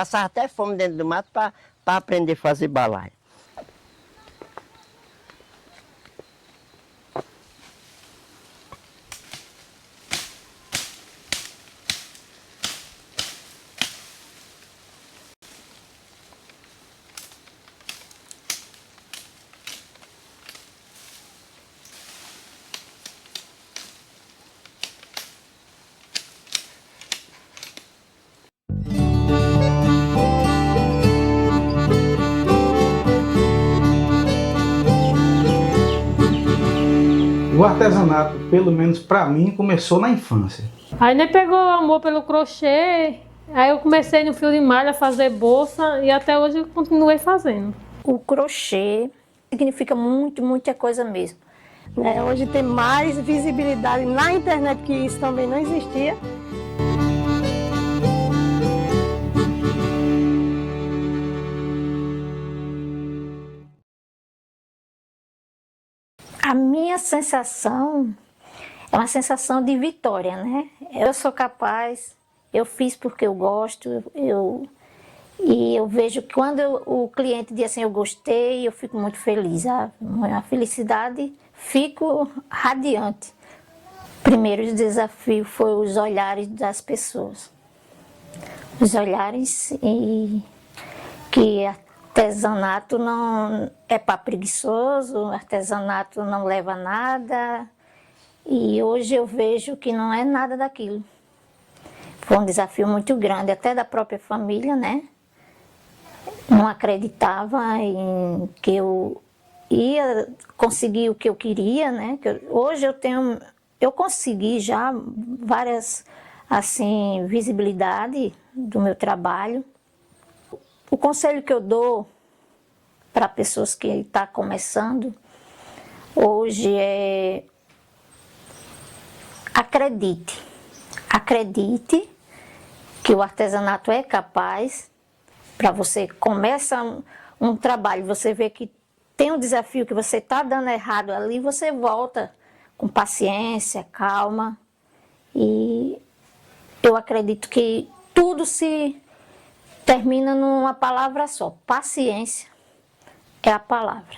Passava até fome dentro do mato para aprender a fazer balaio. O artesanato, pelo menos para mim, começou na infância. Aí ele pegou amor pelo crochê, aí eu comecei no fio de malha a fazer bolsa e até hoje eu continuei fazendo. O crochê significa muita coisa mesmo. Hoje tem mais visibilidade na internet, que isso também não existia. A minha sensação é uma sensação de vitória, né? Eu sou capaz, eu fiz porque eu gosto, e eu vejo que quando o cliente diz assim, eu gostei, eu fico muito feliz. A felicidade, fico radiante. O primeiro desafio foi os olhares das pessoas. Os olhares que artesanato não é para preguiçoso, artesanato não leva a nada. E hoje eu vejo que não é nada daquilo. Foi um desafio muito grande, até da própria família, né? Não acreditava em que eu ia conseguir o que eu queria, né? Hoje eu consegui já várias, assim, visibilidade do meu trabalho. O conselho que eu dou para pessoas que estão começando hoje é: acredite que o artesanato é capaz. Para você começa um trabalho, você vê que tem um desafio que você está dando errado ali, você volta com paciência, calma. E eu acredito que tudo se termina numa palavra só: paciência é a palavra.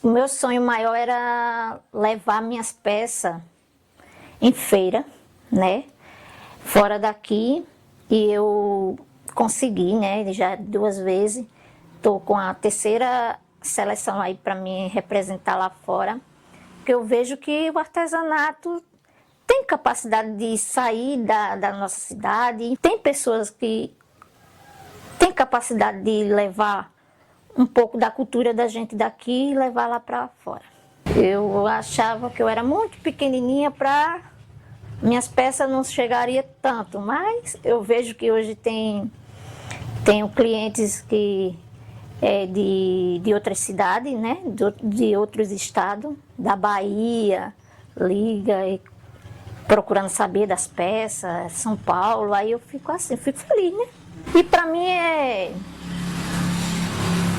O meu sonho maior era levar minhas peças em feira, né, fora daqui, e eu consegui, né, já 2 vezes. Estou com a 3ª seleção aí para me representar lá fora, porque eu vejo que o artesanato tem capacidade de sair da nossa cidade, tem pessoas que têm capacidade de levar um pouco da cultura da gente daqui e levar lá para fora. Eu achava que eu era muito pequenininha para minhas peças não chegariam tanto, mas eu vejo que hoje tenho clientes que de outras cidades, né, de outros estados, da Bahia, liga e procurando saber das peças, São Paulo, aí eu fico assim, fico feliz, né? E para mim é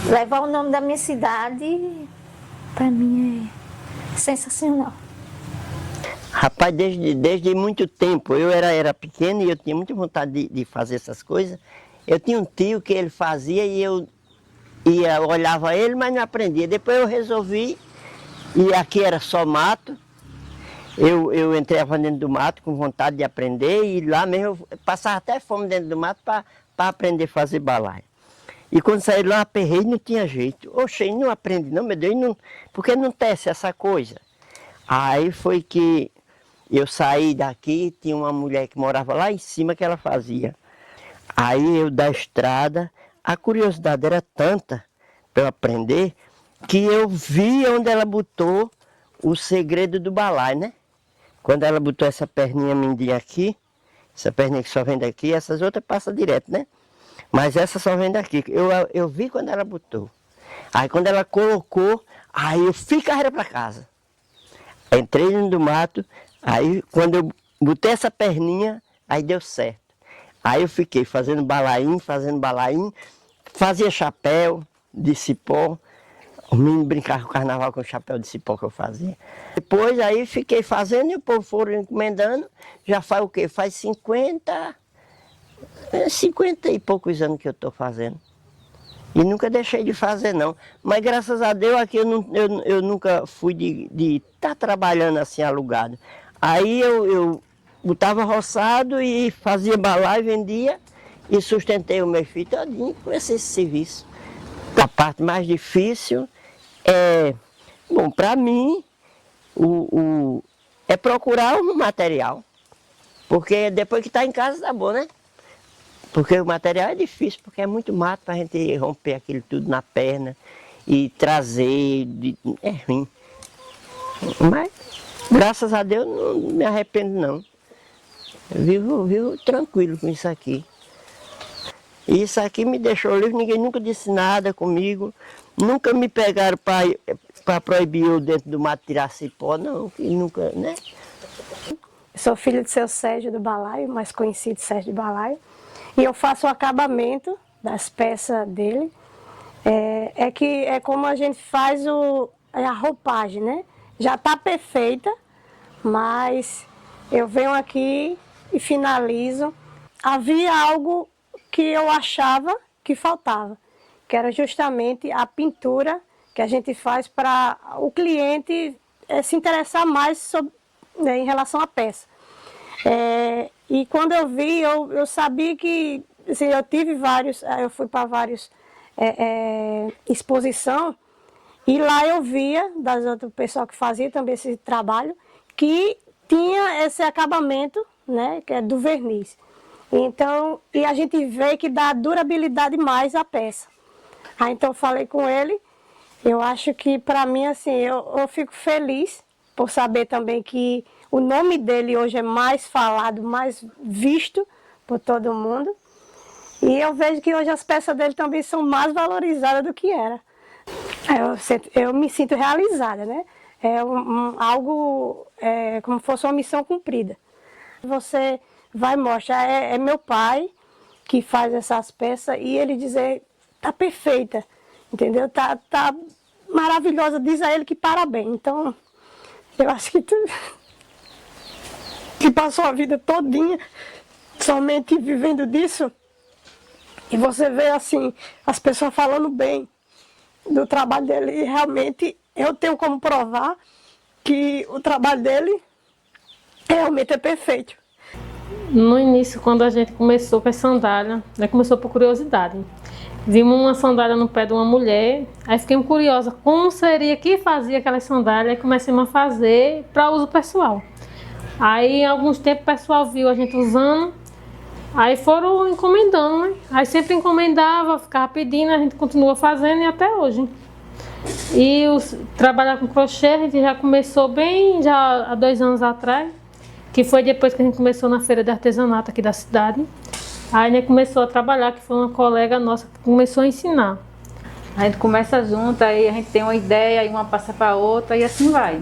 levar o nome da minha cidade, para mim é sensacional. Rapaz, desde muito tempo, eu era pequeno e eu tinha muita vontade de fazer essas coisas. Eu tinha um tio que ele fazia e eu olhava ele, mas não aprendia. Depois eu resolvi, e aqui era só mato, eu entrava dentro do mato com vontade de aprender, e lá mesmo eu passava até fome dentro do mato para aprender a fazer balaio. E quando saí lá, aperrei, não tinha jeito. Oxe, não aprende não, meu Deus, por que não tece essa coisa? Aí foi que eu saí daqui, tinha uma mulher que morava lá em cima que ela fazia. Aí eu da estrada, a curiosidade era tanta para eu aprender, que eu vi onde ela botou o segredo do balaio, né? Quando ela botou essa perninha mindinha aqui, essa perninha que só vem daqui, essas outras passam direto, né? Mas essa só vem daqui. Eu vi quando ela botou. Aí quando ela colocou, aí eu fui carreira para casa. Entrei dentro do mato, aí quando eu botei essa perninha, aí deu certo. Aí eu fiquei fazendo balaim, fazia chapéu de cipó. Os meninos brincavam com o carnaval com o chapéu de cipó que eu fazia. Depois aí fiquei fazendo e o povo foram encomendando. Já faz o quê? Faz 50 50 e poucos anos que eu estou fazendo. E nunca deixei de fazer, não. Mas graças a Deus aqui eu nunca fui de estar trabalhando assim alugado. Aí eu botava roçado e fazia balaio, vendia e sustentei o meu filho todinho com esse serviço. A parte mais difícil é, bom, para mim, é procurar um material. Porque depois que está em casa tá bom, né? Porque o material é difícil, porque é muito mato para a gente romper aquilo tudo na perna e trazer, é ruim. Mas, graças a Deus, não me arrependo não. Eu vivo tranquilo com isso aqui. E isso aqui me deixou livre, ninguém nunca disse nada comigo, nunca me pegaram para proibir eu dentro do mato tirar cipó, não, que nunca, né? Sou filho do seu Sérgio do Balaio, mais conhecido Sérgio do Balaio. E eu faço o acabamento das peças dele. É como a gente faz a roupagem, né? Já está perfeita, mas eu venho aqui e finalizo. Havia algo que eu achava que faltava, que era justamente a pintura que a gente faz para o cliente se interessar mais sobre, né, em relação à peça. E quando eu vi, eu sabia que, assim, eu fui para vários exposição, e lá eu via, das outras pessoas que faziam também esse trabalho, que tinha esse acabamento, né, que é do verniz. Então, e a gente vê que dá durabilidade mais à peça. Aí então eu falei com ele, eu acho que para mim, assim, eu fico feliz por saber também que o nome dele hoje é mais falado, mais visto por todo mundo. E eu vejo que hoje as peças dele também são mais valorizadas do que era. Eu me sinto realizada, né? É algo como se fosse uma missão cumprida. Você vai mostrar, é meu pai que faz essas peças e ele dizer, tá perfeita, entendeu? Tá maravilhosa, diz a ele que parabéns. Então, eu acho que tu que passou a vida todinha somente vivendo disso, e você vê assim, as pessoas falando bem do trabalho dele, e realmente eu tenho como provar que o trabalho dele realmente é perfeito. No início, quando a gente começou com a sandália, começou por curiosidade. Vimos uma sandália no pé de uma mulher, aí fiquei curiosa como seria que fazia aquela sandália, e comecei a fazer para uso pessoal. Aí, em alguns tempos, o pessoal viu a gente usando, aí foram encomendando, né? Aí sempre encomendava, ficava pedindo, a gente continua fazendo e até hoje. E trabalhar com crochê, a gente já começou bem, já há 2 anos atrás, que foi depois que a gente começou na feira de artesanato aqui da cidade. Aí a gente começou a trabalhar, que foi uma colega nossa que começou a ensinar. A gente começa junto, aí a gente tem uma ideia, aí uma passa para outra e assim vai.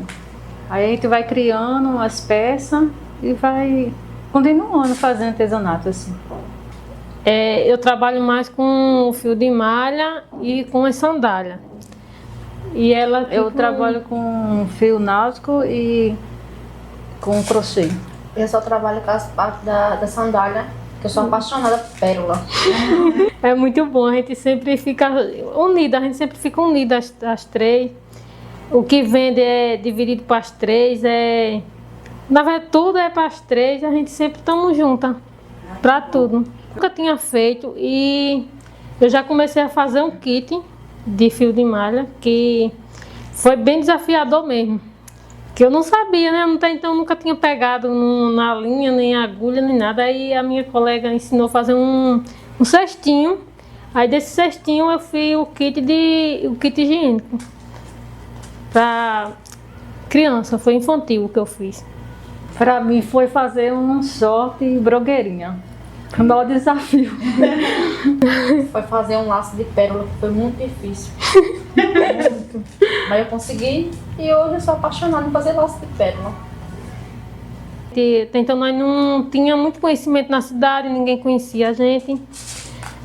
Aí a gente vai criando as peças e vai continuando fazendo artesanato assim. Eu trabalho mais com fio de malha e com as sandálias. Eu trabalho com fio náutico e com crochê. Eu só trabalho com as partes da sandália, que eu sou apaixonada por pérola. É muito bom, a gente sempre fica unida, as 3. O que vende é dividido para as 3, na verdade tudo é para as 3, a gente sempre estamos juntas para tudo. Nunca tinha feito e eu já comecei a fazer um kit de fio de malha, que foi bem desafiador mesmo. Que eu não sabia, né? Então nunca tinha pegado na linha, nem agulha, nem nada. Aí a minha colega ensinou a fazer um cestinho. Aí desse cestinho eu fiz o kit higiênico. Para criança, foi infantil o que eu fiz. Para mim foi fazer um short e blogueirinha. O maior desafio. Foi fazer um laço de pérola, que foi muito difícil. Muito. Mas eu consegui e hoje eu sou apaixonada em fazer laço de pérola. Então nós não tinha muito conhecimento na cidade, ninguém conhecia a gente.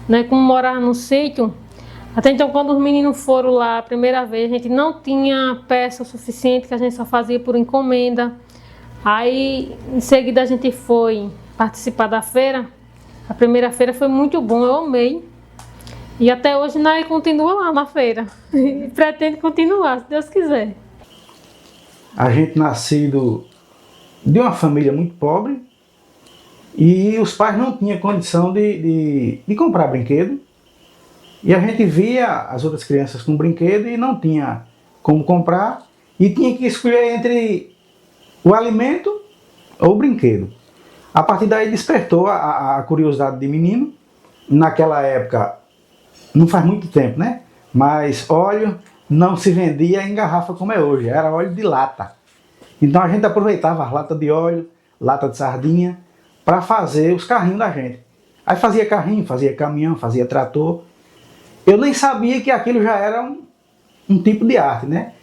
Nós, como morava no sítio, até então quando os meninos foram lá a primeira vez, a gente não tinha peça suficiente, que a gente só fazia por encomenda. Aí em seguida a gente foi participar da feira. A primeira feira foi muito bom, eu amei. E até hoje nós continua lá na feira. E pretende continuar, se Deus quiser. A gente nascido de uma família muito pobre e os pais não tinham condição de comprar brinquedo. E a gente via as outras crianças com brinquedo e não tinha como comprar e tinha que escolher entre o alimento ou o brinquedo. A partir daí despertou a curiosidade de menino. Naquela época, não faz muito tempo, né? Mas óleo não se vendia em garrafa como é hoje, era óleo de lata. Então a gente aproveitava as latas de óleo, lata de sardinha, para fazer os carrinhos da gente. Aí fazia carrinho, fazia caminhão, fazia trator. Eu nem sabia que aquilo já era um tipo de arte, né?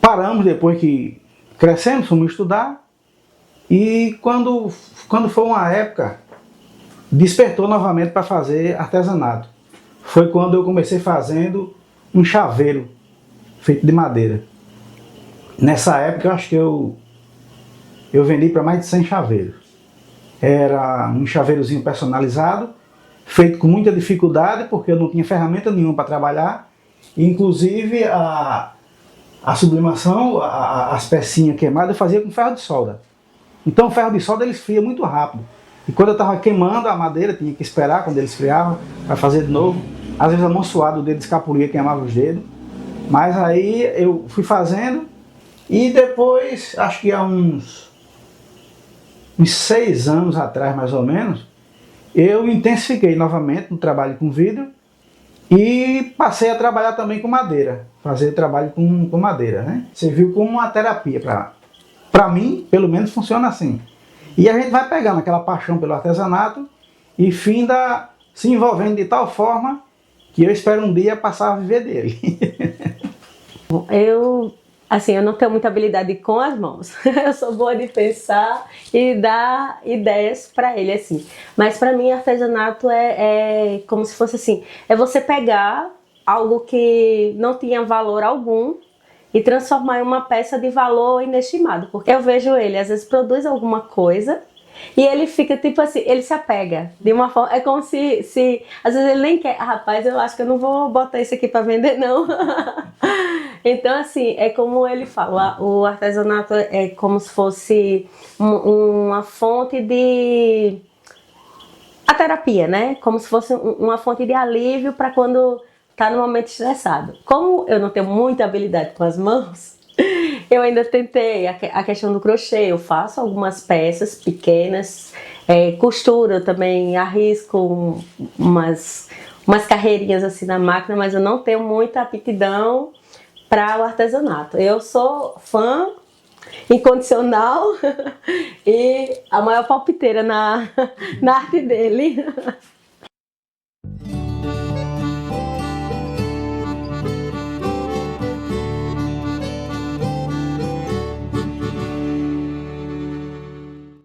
Paramos depois que crescemos, fomos estudar. E quando foi uma época, despertou novamente para fazer artesanato. Foi quando eu comecei fazendo um chaveiro feito de madeira. Nessa época eu acho que eu vendi para mais de 100 chaveiros. Era um chaveirozinho personalizado, feito com muita dificuldade, porque eu não tinha ferramenta nenhuma para trabalhar. Inclusive a sublimação, as pecinhas queimadas, eu fazia com ferro de solda. Então o ferro de solda ele esfria muito rápido. E quando eu estava queimando a madeira, tinha que esperar quando ele esfriava para fazer de novo. Às vezes a mão suada, o dedo escapulia, queimava os dedos. Mas aí eu fui fazendo e depois, acho que há uns 6 anos atrás mais ou menos, eu intensifiquei novamente no trabalho com vidro e passei a trabalhar também com madeira. Fazer trabalho com madeira, né? Você viu como uma terapia. Para mim, pelo menos, funciona assim. E a gente vai pegando aquela paixão pelo artesanato e finda se envolvendo de tal forma que eu espero um dia passar a viver dele. Eu não tenho muita habilidade com as mãos. Eu sou boa de pensar e dar ideias para ele, assim. Mas para mim, artesanato é como se fosse assim, é você pegar algo que não tinha valor algum e transformar em uma peça de valor inestimado. Porque eu vejo ele, às vezes, produz alguma coisa e ele fica tipo assim, ele se apega de uma forma, é como se às vezes ele nem quer, rapaz, eu acho que eu não vou botar isso aqui para vender não. Então assim, é como ele fala, o artesanato é como se fosse uma fonte de a terapia, né? Como se fosse uma fonte de alívio para quando tá no momento estressado. Como eu não tenho muita habilidade com as mãos, eu ainda tentei a questão do crochê. Eu faço algumas peças pequenas, costuro, eu também arrisco umas carreirinhas assim na máquina, mas eu não tenho muita aptidão para o artesanato. Eu sou fã incondicional e a maior palpiteira na arte dele.